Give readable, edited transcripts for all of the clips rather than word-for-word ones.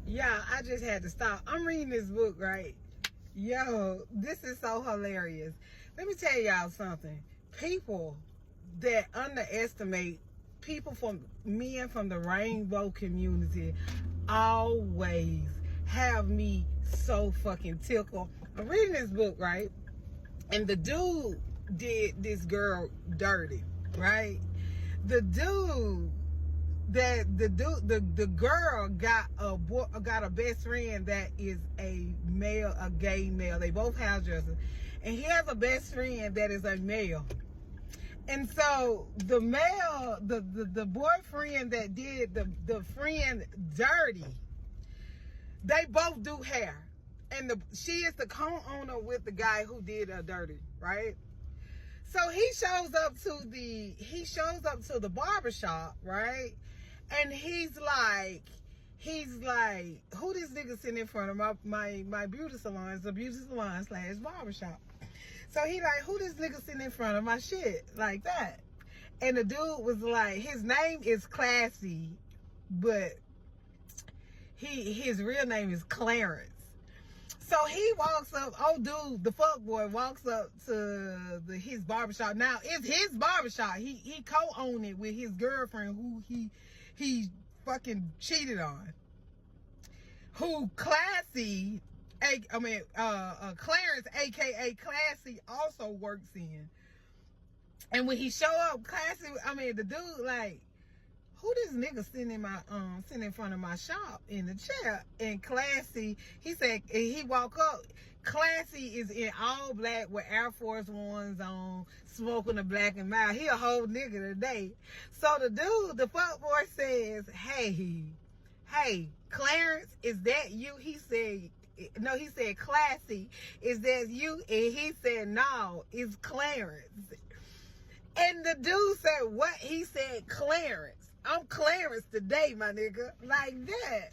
Yeah, I just had to stop. I'm reading this book, right? Yo, this is so hilarious. Let me tell y'all something. People that underestimate people from men from the rainbow community always have me so fucking tickled. I'm reading this book, right? And the dude did this girl dirty, right? The dude the girl got a best friend that is a gay male. They both hairdressers, and he has a best friend that is a male. And so the male, the boyfriend that did the friend dirty, they both do hair, and she is the co-owner with the guy who did her dirty, right? So he shows up to the barbershop, right? And he's like, who this nigga sitting in front of my beauty salon? It's a beauty salon / barbershop. So he like, who this nigga sitting in front of my shit like that? And the dude was like, his name is Classy, but his real name is Clarence. So he walks up, the fuck boy walks up to his barbershop. Now it's his barbershop. He co-owned it with his girlfriend who he fucking cheated on. Who Classy, Clarence, aka Classy, also works in. And when he show up, Classy, the dude like, who this nigga sitting in front of my shop in the chair? And Classy, he said, and he walk up, Classy is in all black with Air Force Ones on, smoking a black and mild. He a whole nigga today. So the dude, the fuckboy says, hey, Clarence, is that you? He said, no, he said, Classy, is that you? And he said, no, it's Clarence. And the dude said, what? He said, Clarence. I'm Clarence today, my nigga. Like that.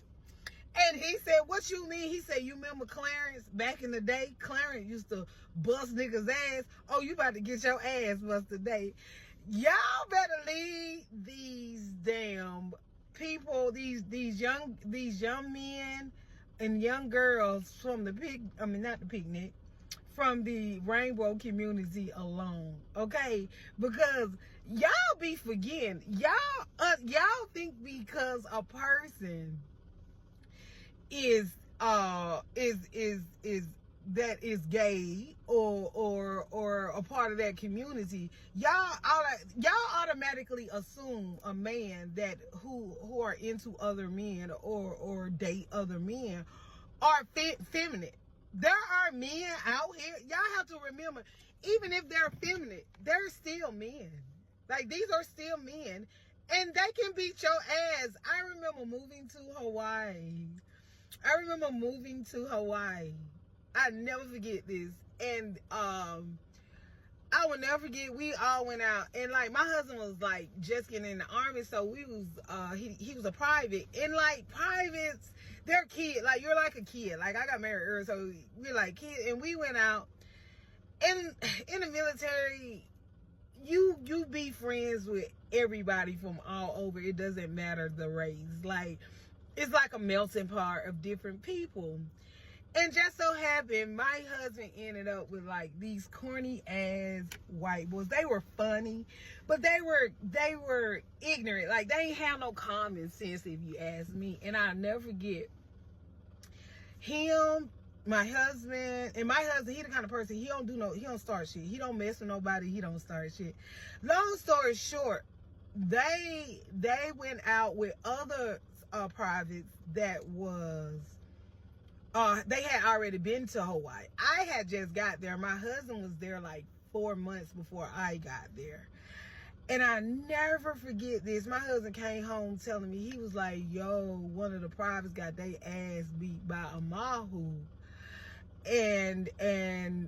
And he said, what you mean? He said, you remember Clarence back in the day? Clarence used to bust niggas' ass. Oh, you about to get your ass bust today. Y'all better leave these damn people, these young men and young girls from from the rainbow community alone, okay? Because y'all be forgetting, y'all think because a person is that is gay or a part of that community, y'all automatically assume a man that who are into other men or date other men are feminine. There are men out here, y'all have to remember, even if they're feminine, they're still men. Like, these are still men, and they can beat your ass. I remember moving to Hawaii. I never forget this. And I will never forget, we all went out, and like my husband was like just getting in the army, so we was he was a private, and like privates, they're kids, like you're like a kid. Like I got married early, so we're like kids, and we went out. And in the military, you be friends with everybody from all over. It doesn't matter the race. Like, it's like a melting pot of different people. And just so happened, my husband ended up with like these corny ass white boys. They were funny, but they were ignorant. Like, they ain't have no common sense, if you ask me. And I'll never forget him, my husband, and my husband, he the kind of person, he don't start shit. He don't mess with nobody, he don't start shit. Long story short, they went out with other privates that was they had already been to Hawaii. I had just got there. My husband was there like 4 months before I got there. And I never forget this. My husband came home telling me, he was like, yo, one of the privates got their ass beat by a mahu. And I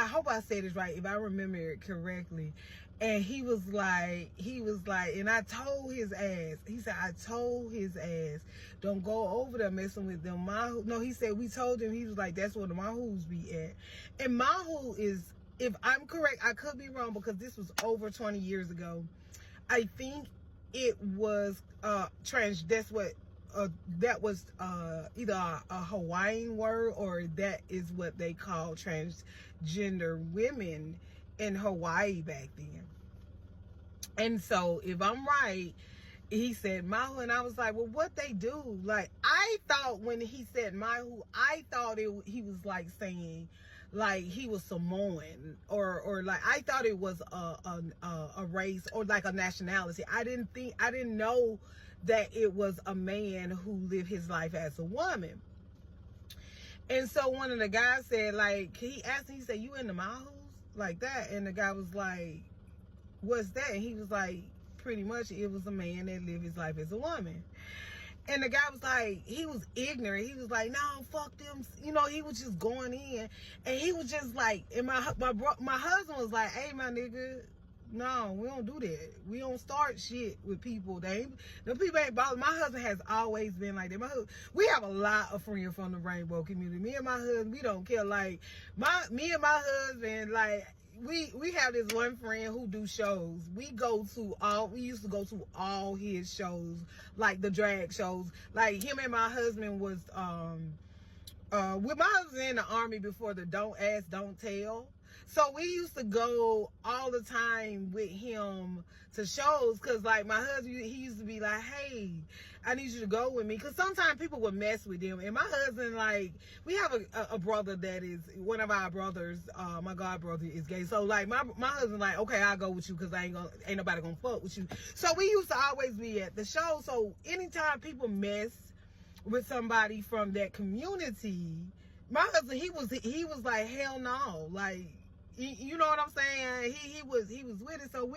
hope I said this right, if I remember it correctly. And he was like, and I told his ass, he said, I told his ass, don't go over there messing with them mahu. No, he said, we told him, he was like, that's where the mahus be at. And mahu is, if I'm correct, I could be wrong because this was over 20 years ago. I think it was that's what either a Hawaiian word, or that is what they call transgender women in Hawaii back then. And so if I'm right, he said Mahu, and I was like, well, what they do? Like, I thought when he said Mahu, I thought he was like saying like he was Samoan, or like I thought it was a race or like a nationality. I didn't know that it was a man who lived his life as a woman. And so one of the guys said, like, he asked him, he said, you in the Mahus like that? And the guy was like, what's that? And he was like, pretty much it was a man that lived his life as a woman. And the guy was like, he was ignorant. He was like, no, fuck them. You know, he was just going in. And he was just like, and my husband was like, hey, my nigga, no, we don't do that. We don't start shit with people. The people ain't bothered. My husband has always been like that. We have a lot of friends from the rainbow community. Me and my husband, we don't care. Like, me and my husband, like, we have this one friend who do shows. We used to go to all his shows, like the drag shows. Like, him and my husband was with my husband in the army before the Don't Ask, Don't Tell. So we used to go all the time with him to shows, because like my husband, he used to be like, hey, I need you to go with me, because sometimes people would mess with him. And my husband, like, we have a brother that is one of our brothers, my god brother is gay. So like my husband like, okay, I'll go with you, because ain't nobody gonna fuck with you. So we used to always be at the show. So anytime people mess with somebody from that community, my husband, he was like, hell no, like, you know what I'm saying? He was with it. So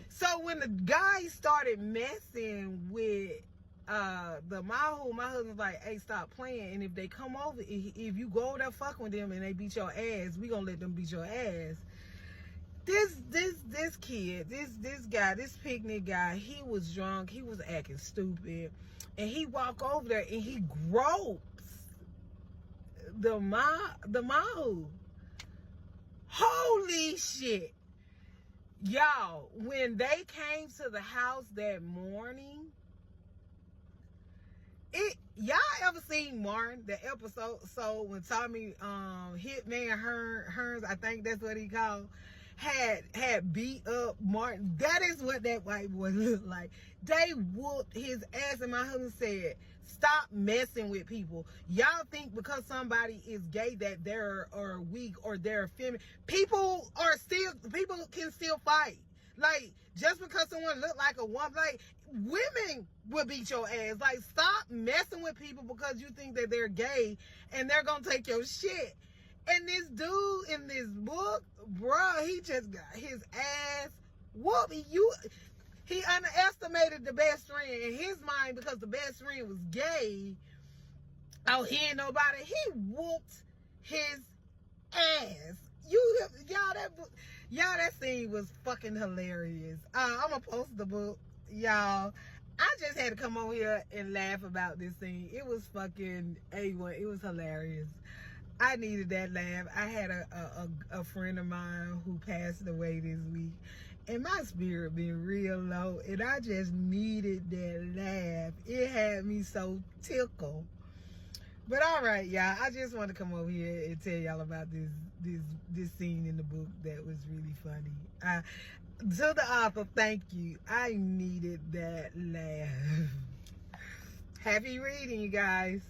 so when the guy started messing with the Mahu, my husband's like, hey, stop playing. And if they come over, if you go over there fucking with them and they beat your ass, we gonna let them beat your ass. This kid, this guy, this picnic guy, he was drunk, he was acting stupid, and he walked over there and he gropes the Mahu. Holy shit. Y'all, when they came to the house that morning, y'all ever seen Martin, the episode? So when Tommy Hitman Hearns, I think that's what he called, had beat up Martin. That is what that white boy looked like. They whooped his ass, and my husband said, stop messing with people. Y'all think because somebody is gay that they're or weak or they're feminine. People can still fight. Like, just because someone look like a woman, like, women will beat your ass. Like, stop messing with people because you think that they're gay and they're gonna take your shit. And this dude in this book, bruh, he just got his ass whooped. He underestimated the best friend in his mind because the best friend was gay. Oh, he ain't nobody. He whooped his ass. Y'all, that scene was fucking hilarious. I'm gonna post the book, y'all. I just had to come over here and laugh about this scene. It was fucking A1. It was hilarious. I needed that laugh. I had a friend of mine who passed away this week, and my spirit been real low, and I just needed that laugh. It had me so tickled. But all right, y'all, I just want to come over here and tell y'all about this scene in the book that was really funny. To the author, thank you. I needed that laugh. Happy reading, you guys.